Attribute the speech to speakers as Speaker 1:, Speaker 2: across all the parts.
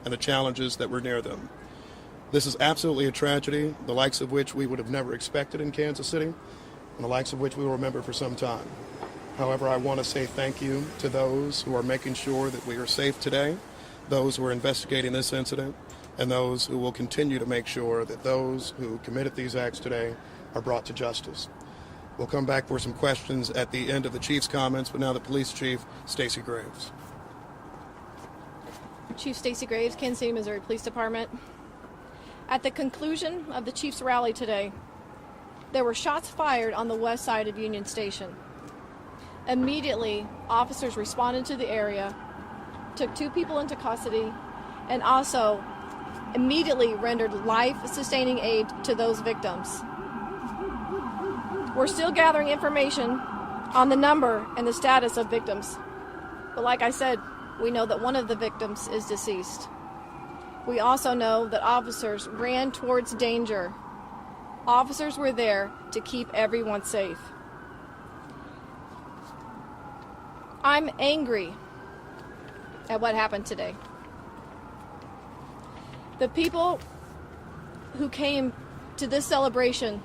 Speaker 1: and the challenges that were near them. This is absolutely a tragedy, the likes of which we would have never expected in Kansas City, and the likes of which we will remember for some time. However, I want to say thank you to those who are making sure that we are safe today, those who are investigating this incident, and those who will continue to make sure that those who committed these acts today are brought to justice. We'll come back for some questions at the end of the Chief's comments, but now the Police Chief, Stacey Graves.
Speaker 2: Chief Stacey Graves, Kansas City, Missouri Police Department. At the conclusion of the Chiefs rally today, there were shots fired on the west side of Union Station. Immediately, officers responded to the area, took 2 people into custody, and also immediately rendered life-sustaining aid to those victims. We're still gathering information on the number and the status of victims. But like I said, we know that one of the victims is deceased. We also know that officers ran towards danger. Officers were there to keep everyone safe. I'm angry at what happened today. The people who came to this celebration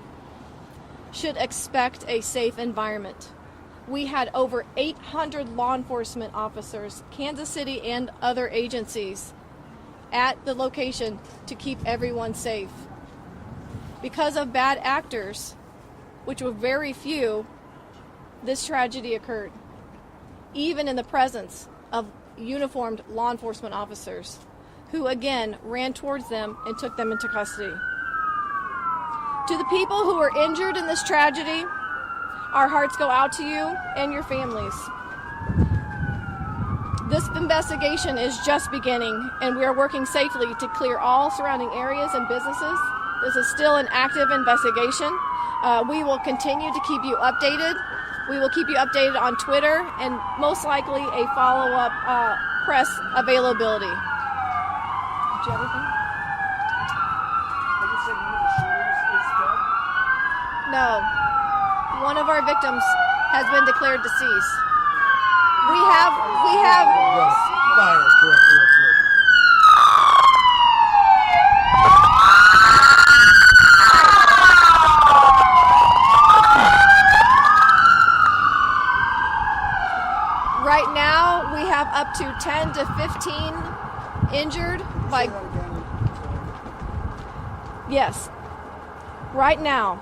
Speaker 2: should expect a safe environment. We had over 800 law enforcement officers, Kansas City and other agencies, at the location to keep everyone safe. Because of bad actors, which were very few, this tragedy occurred, even in the presence of uniformed law enforcement officers, who again ran towards them and took them into custody. To the people who were injured in this tragedy, our hearts go out to you and your families. This investigation is just beginning, and we are working safely to clear all surrounding areas and businesses. This is still an active investigation. We will continue to keep you updated. We will keep you updated on Twitter and most likely a follow-up press availability. Did you have anything? No. One of our victims has been declared deceased. We have.
Speaker 3: Fire, correct.
Speaker 2: Right now, we have up to 10 to 15 injured by. Yes. Right now,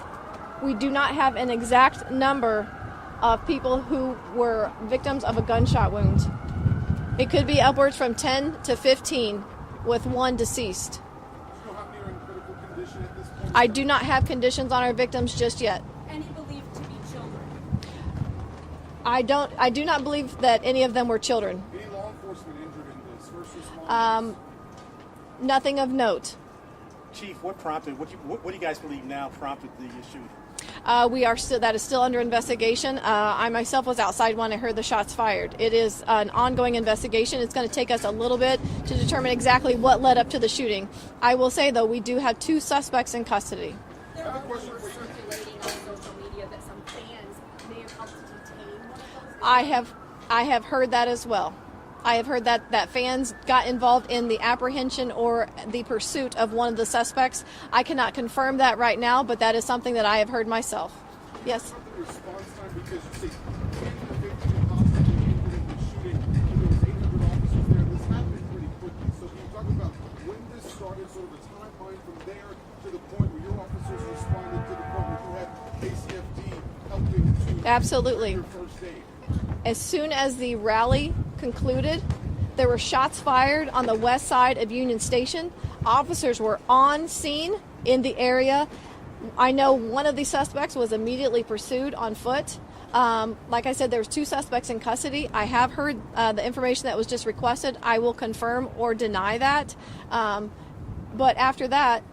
Speaker 2: we do not have an exact number of people who were victims of a gunshot wound. It could be upwards from 10 to 15, with one deceased. I do not have conditions on our victims just yet.
Speaker 4: Any believed to be children?
Speaker 2: I do not believe that any of them were children.
Speaker 3: Any law enforcement injured in this? First responders?
Speaker 2: Nothing of note.
Speaker 5: Chief, what do you guys believe now prompted the shooting?
Speaker 2: That is still under investigation. I myself was outside when I heard the shots fired. It is an ongoing investigation. It's going to take us a little bit to determine exactly what led up to the shooting. I will say, though, we do have 2 suspects in custody.
Speaker 4: There are reports circulating on social media that some fans may have helped to detain one of those.
Speaker 2: I have heard that as well. I have heard that fans got involved in the apprehension or the pursuit of one of the suspects. I cannot confirm that right now, but that is something that I have heard myself. Yes?
Speaker 3: The response time, because you say 10 to 15 possibly injured in the shooting, and there was 800 officers there. This happened pretty quickly. So can you talk about when this started, sort of the timeline from there to the point where your officers responded to the point where you had KCFD helping to
Speaker 2: Absolutely.
Speaker 3: your first aid?
Speaker 2: As soon as the rally concluded, there were shots fired on the west side of Union Station. Officers were on scene in the area. I know one of the suspects was immediately pursued on foot. Like I said, there was 2 suspects in custody. I have heard the information that was just requested. I will confirm or deny that. But after that,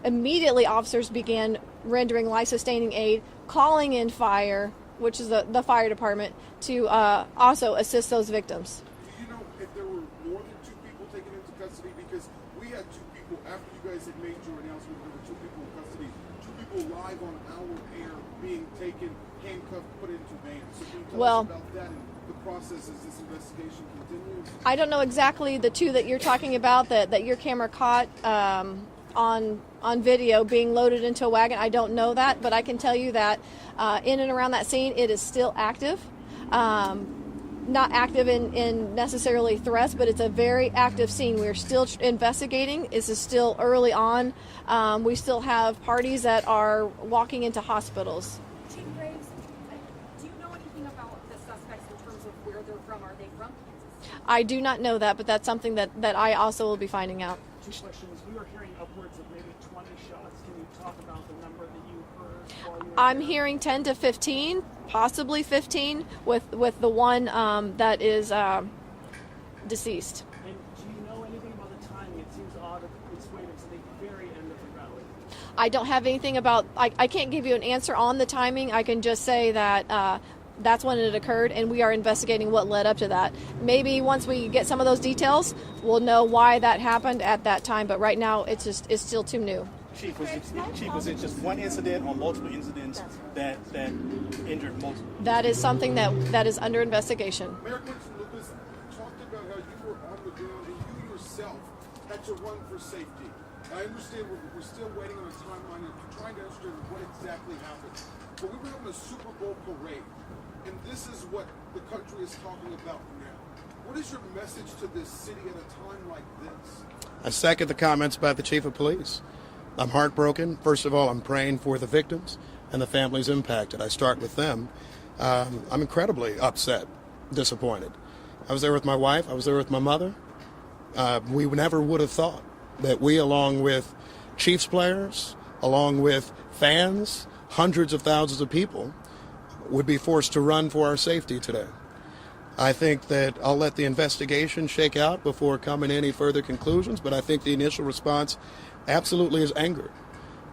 Speaker 2: immediately officers began rendering life-sustaining aid, calling in fire, which is the fire department, to also assist those victims.
Speaker 3: Do you know if there were more than 2 people taken into custody? Because we had 2 people, after you guys had made your announcement, there were 2 people in custody, 2 people live on our air being taken, handcuffed, put into vans. So can you tell us about that and the process as this investigation continues?
Speaker 2: I don't know exactly the two that you're talking about that your camera caught on video being loaded into a wagon. I don't know that, but I can tell you that in and around that scene, it is still active. Not active in necessarily threats, but it's a very active scene. We're still investigating. This is still early on. We still have parties that are walking into hospitals.
Speaker 4: Chief Graves, do you know anything about the suspects in terms of where they're from? Are they from Kansas City?
Speaker 2: I do not know that, but that's something that I also will be finding out.
Speaker 6: Two questions. We were hearing upwards of maybe 20 shots. Can you talk about the number that you heard while you were
Speaker 2: I'm
Speaker 6: there?
Speaker 2: hearing 10 to 15, possibly 15, with the one that is deceased.
Speaker 6: And do you know anything about the timing? It seems odd that it's waited to the very end of the rally.
Speaker 2: I don't have anything about. I can't give you an answer on the timing. I can just say that that's when it occurred, and we are investigating what led up to that. Maybe once we get some of those details, we'll know why that happened at that time. But right now, it's still too new.
Speaker 5: Chief, was it just one incident or multiple incidents that injured multiple?
Speaker 2: That is something that is under investigation.
Speaker 3: Mayor Quincy Lucas talked about how you were on the ground and you yourself had to run for safety. I understand we're still waiting on a timeline and trying to understand what exactly happened. But we were having a Super Bowl parade, and this is what the country is talking about now. What is your message to this city at a time like this?
Speaker 1: I second the comments by the chief of police. I'm heartbroken. First of all, I'm praying for the victims and the families impacted. I start with them. I'm incredibly upset, disappointed. I was there with my wife. I was there with my mother. We never would have thought that we, along with Chiefs players, along with fans, hundreds of thousands of people, would be forced to run for our safety today. I think that I'll let the investigation shake out before coming to any further conclusions, but I think the initial response absolutely is anger.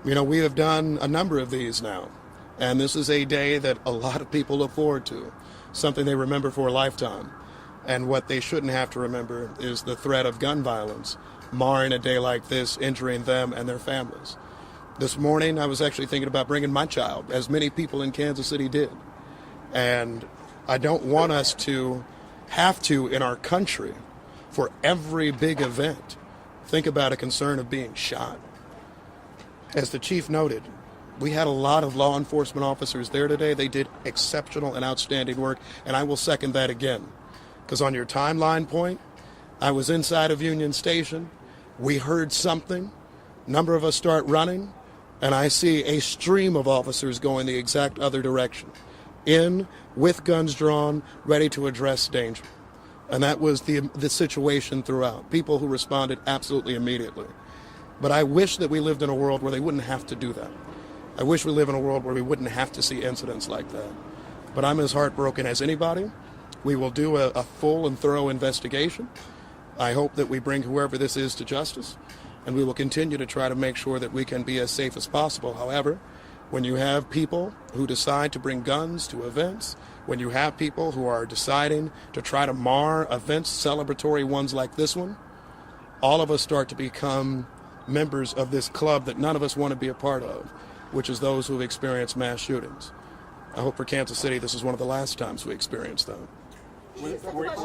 Speaker 1: You know, we have done a number of these now, and this is a day that a lot of people look forward to, something they remember for a lifetime. And what they shouldn't have to remember is the threat of gun violence, marring a day like this, injuring them and their families. This morning, I was actually thinking about bringing my child, as many people in Kansas City did. And I don't want us to have to, in our country, for every big event, think about a concern of being shot. As the chief noted, we had a lot of law enforcement officers there today. They did exceptional and outstanding work, and I will second that again. Because on your timeline point, I was inside of Union Station. We heard something. A number of us start running, and I see a stream of officers going the exact other direction, in with guns drawn, ready to address danger. And that was the situation throughout. People who responded absolutely immediately. But I wish that we lived in a world where they wouldn't have to do that. I wish we live in a world where we wouldn't have to see incidents like that. But I'm as heartbroken as anybody. We will do a full and thorough investigation. I hope that we bring whoever this is to justice, and we will continue to try to make sure that we can be as safe as possible. However, when you have people who decide to bring guns to events, when you have people who are deciding to try to mar events, celebratory ones like this one, all of us start to become members of this club that none of us want to be a part of, which is those who have experienced mass shootings. I hope for Kansas City this is one of the last times we experience them.
Speaker 5: Were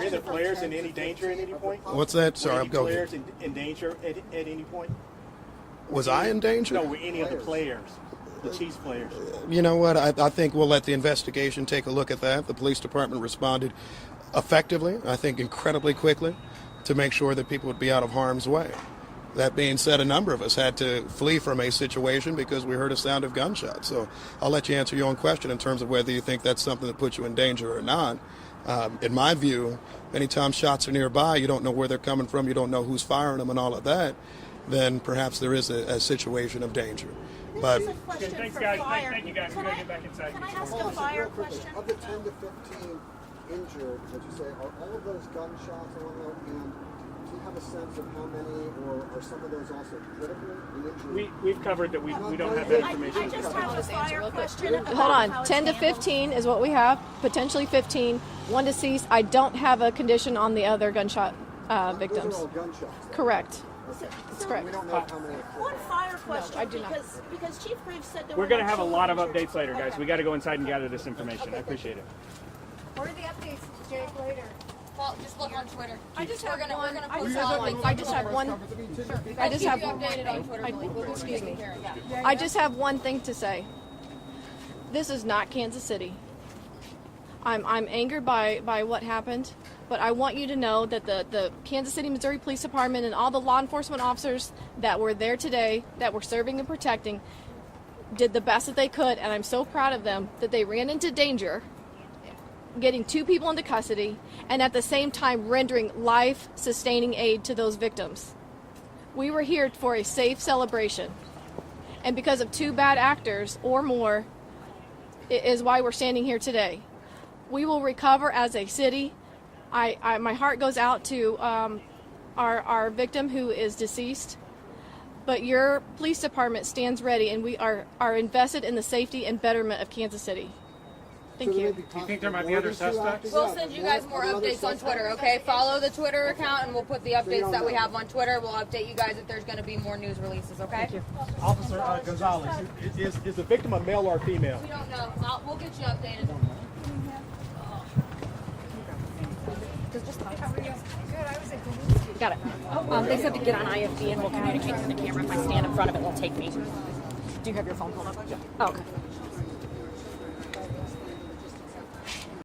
Speaker 5: the players in any danger at any point?
Speaker 1: What's that? Sorry,
Speaker 5: Were
Speaker 1: I'm
Speaker 5: any
Speaker 1: going.
Speaker 5: players in danger at any point?
Speaker 1: Was I in danger?
Speaker 5: No, were any of the players, the Chiefs players?
Speaker 1: You know what? I think we'll let the investigation take a look at that. The police department responded effectively, I think incredibly quickly, to make sure that people would be out of harm's way. That being said, a number of us had to flee from a situation because we heard a sound of gunshots. So I'll let you answer your own question in terms of whether you think that's something that puts you in danger or not. In my view, anytime shots are nearby, you don't know where they're coming from, you don't know who's firing them and all of that, then perhaps there is a situation of danger. But
Speaker 4: This is a question
Speaker 6: Thanks,
Speaker 4: for
Speaker 6: guys.
Speaker 4: fire.
Speaker 6: Thank you, guys.
Speaker 4: Can
Speaker 6: We gotta
Speaker 4: I-
Speaker 6: get back inside.
Speaker 4: Can I ask
Speaker 7: Hold
Speaker 4: a
Speaker 7: on,
Speaker 4: fire
Speaker 7: real quickly.
Speaker 4: question?
Speaker 7: Of the 10 to 15 injured, as you say, are all of those gunshots and whatnot, and do you have a sense of how many, or are some of those also critically?
Speaker 6: We've covered that we don't have that
Speaker 4: I
Speaker 6: information.
Speaker 4: just have a
Speaker 2: Just answer
Speaker 4: fire
Speaker 2: real quick.
Speaker 4: question. about
Speaker 2: Hold on,
Speaker 4: how it's
Speaker 2: 10 to
Speaker 4: handled.
Speaker 2: 15 is what we have, potentially 15, one deceased. I don't have a condition on the other gunshot victims.
Speaker 7: Those are all gunshots. though.
Speaker 2: Correct.
Speaker 4: So,
Speaker 2: correct.
Speaker 7: We don't know how many.
Speaker 4: one fire question,
Speaker 2: I do not.
Speaker 4: because Chief Graves said there
Speaker 6: We're
Speaker 4: were
Speaker 6: going to
Speaker 4: no
Speaker 6: have a
Speaker 4: children
Speaker 6: lot of
Speaker 4: injured.
Speaker 6: updates later, guys.
Speaker 4: Okay.
Speaker 6: We got to go inside and gather this information. I appreciate it.
Speaker 4: What are the updates? Jake later. Well, just look on Twitter.
Speaker 2: I just
Speaker 4: we're
Speaker 2: have
Speaker 4: gonna,
Speaker 2: one.
Speaker 4: We're gonna
Speaker 2: I
Speaker 4: post
Speaker 2: just have
Speaker 4: all
Speaker 2: one.
Speaker 4: links
Speaker 2: I
Speaker 4: on
Speaker 2: just
Speaker 4: Twitter.
Speaker 2: have one. I just
Speaker 4: I'll
Speaker 2: have.
Speaker 4: keep you updated on Twitter. Malik.
Speaker 2: Excuse me.
Speaker 4: Yeah.
Speaker 2: I just have one thing to say. This is not Kansas City. I'm angered by what happened, but I want you to know that the Kansas City, Missouri Police Department and all the law enforcement officers that were there today, that were serving and protecting, did the best that they could, and I'm so proud of them that they ran into danger, getting 2 people into custody, and at the same time rendering life-sustaining aid to those victims. We were here for a safe celebration, and because of 2 bad actors or more, it is why we're standing here today. We will recover as a city. My heart goes out to our victim who is deceased, but your police department stands ready, and we are invested in the safety and betterment of Kansas City. Thank you.
Speaker 6: Do you think there might be other suspects?
Speaker 4: We'll send you guys more updates on Twitter, okay? Follow the Twitter account, and we'll put the updates that we have on Twitter. We'll update you guys if there's going to be more news releases, okay? Thank you.
Speaker 5: Officer Gonzalez, is the victim a male or a female?
Speaker 4: We don't know. We'll get you updated.
Speaker 8: Got it. They said to get on IFB and we'll communicate to the camera. If I stand in front of it, it'll take me. Do you have your phone pulled up? Yeah. Oh, okay.